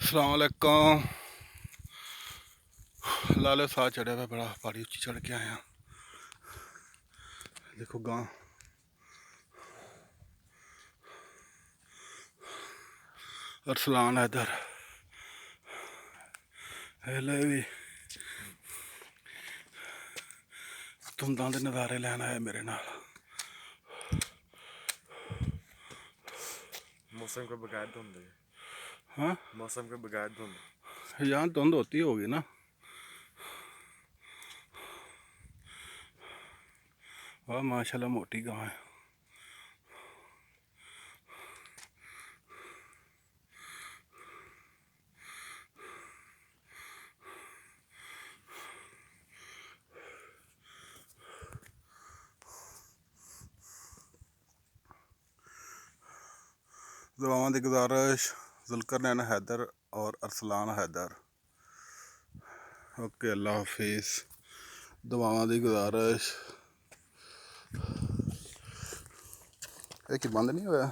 अस्सलाम वालेकुम। लाले साह चढ़िया हुआ बड़ा पहाड़ी उच्ची चढ़ के आया। देखो गांव अरसलान हैदर हेले भी धुंदा के नज़ारे लैन आया मेरे नाल। मौसम के बगैर धुंध है। हाँ मौसम के बगैर धुंध। यहाँ धुंध होती होगी ना। वाह माशाल्लाह मोटी गांव है। दुआवां की गुजारिश जुल्करनैन हैदर और अरसलान हैदर। ओके अल्लाह हाफिज़। दुआवां की गुजारिश। ये कि बंद नहीं होया।